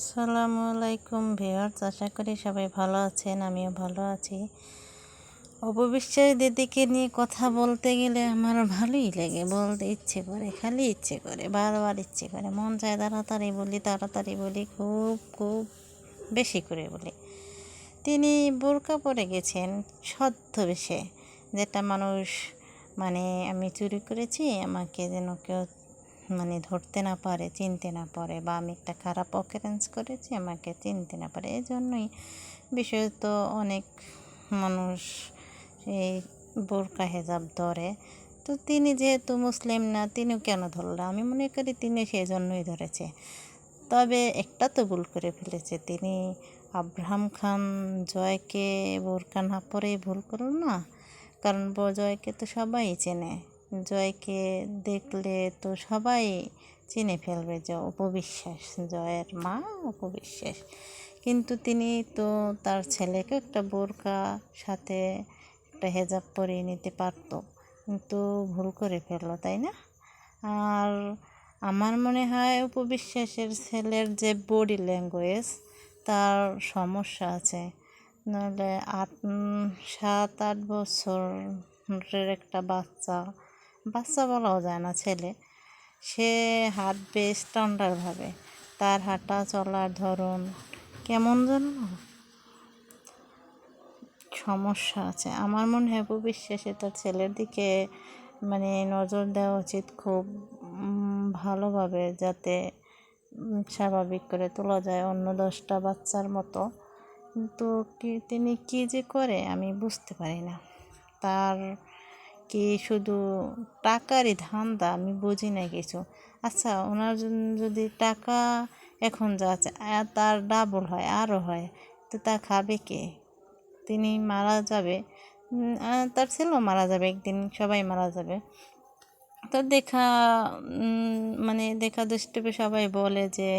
আসসালামু আলাইকুম ভিউয়ার্স, আশা করি সবাই ভালো আছেন। আমিও ভালো আছি। অপবিশ্বাস দিদিকে নিয়ে কথা বলতে গেলে আমার ভালোই লাগে, বলতে ইচ্ছে করে, খালি ইচ্ছে করে, বারবার ইচ্ছে করে, মন চায় তাড়াতাড়ি বলি, খুব খুব বেশি করে বলি। তিনি বোরকা পরে গেছেন ছদ্মবেশে, যেটা মানুষ আমি চুরি করেছি, আমাকে যেন কেউ ধরতে না পারে, চিনতে না পারে, বা আমি একটা খারাপ অকারেন্স করেছি, আমাকে চিনতে না পারে। এই জন্যই বিশেষত অনেক মানুষ এই বোরকা হেজাব ধরে। তো তিনি যেহেতু মুসলিম না, তিনিও কেন ধরলো? আমি মনে করি তিনি সেই জন্যই ধরেছে। তবে একটা তো ভুল করে ফেলেছে তিনি। আব্রাহাম খান জয়কে বোরকা না পরেই ভুল করল না? কারণ জয়কে তো সবাই চেনে, জয়কে দেখলে তো সবাই চিনে ফেলবে যে অপবিশ্বাস, জয়ের মা অপবিশ্বাস। কিন্তু তিনি তো তার ছেলেকে একটা বোরকা সাথে একটা হেজাব পরিয়ে নিতে পারতো, কিন্তু ভুল করে ফেললো, তাই না? আর আমার মনে হয় উপবিশ্বাসের ছেলের যে বডি ল্যাঙ্গুয়েজ, তার সমস্যা আছে। নাহলে 7-8 বছরের একটা বাচ্চা, বাচ্চা বলাও যায় না, ছেলে, সে হাঁটবে স্ট্যান্ডার্ডভাবে, তার হাঁটা চলার ধরন কেমন যেন সমস্যা আছে। আমার মনে হয় উপবিশ্বাসে তার ছেলের দিকে নজর দেওয়া উচিত, খুব ভালোভাবে, যাতে স্বাভাবিক করে তোলা যায় অন্য 10টা বাচ্চার মতো। কিন্তু তিনি কী যে করে আমি বুঝতে পারি না। তার কি শুধু টাকারই ধান্দা? আমি বুঝি না কিছু। আচ্ছা, ওনার যদি টাকা এখন যা আছে তার ডাবল হয়, আরও হয়, তো তা খাবে কে? তিনি মারা যাবে, তার ছেলেও মারা যাবে একদিন, সবাই মারা যাবে। তো দেখা দৃষ্টিতে সবাই বলে যে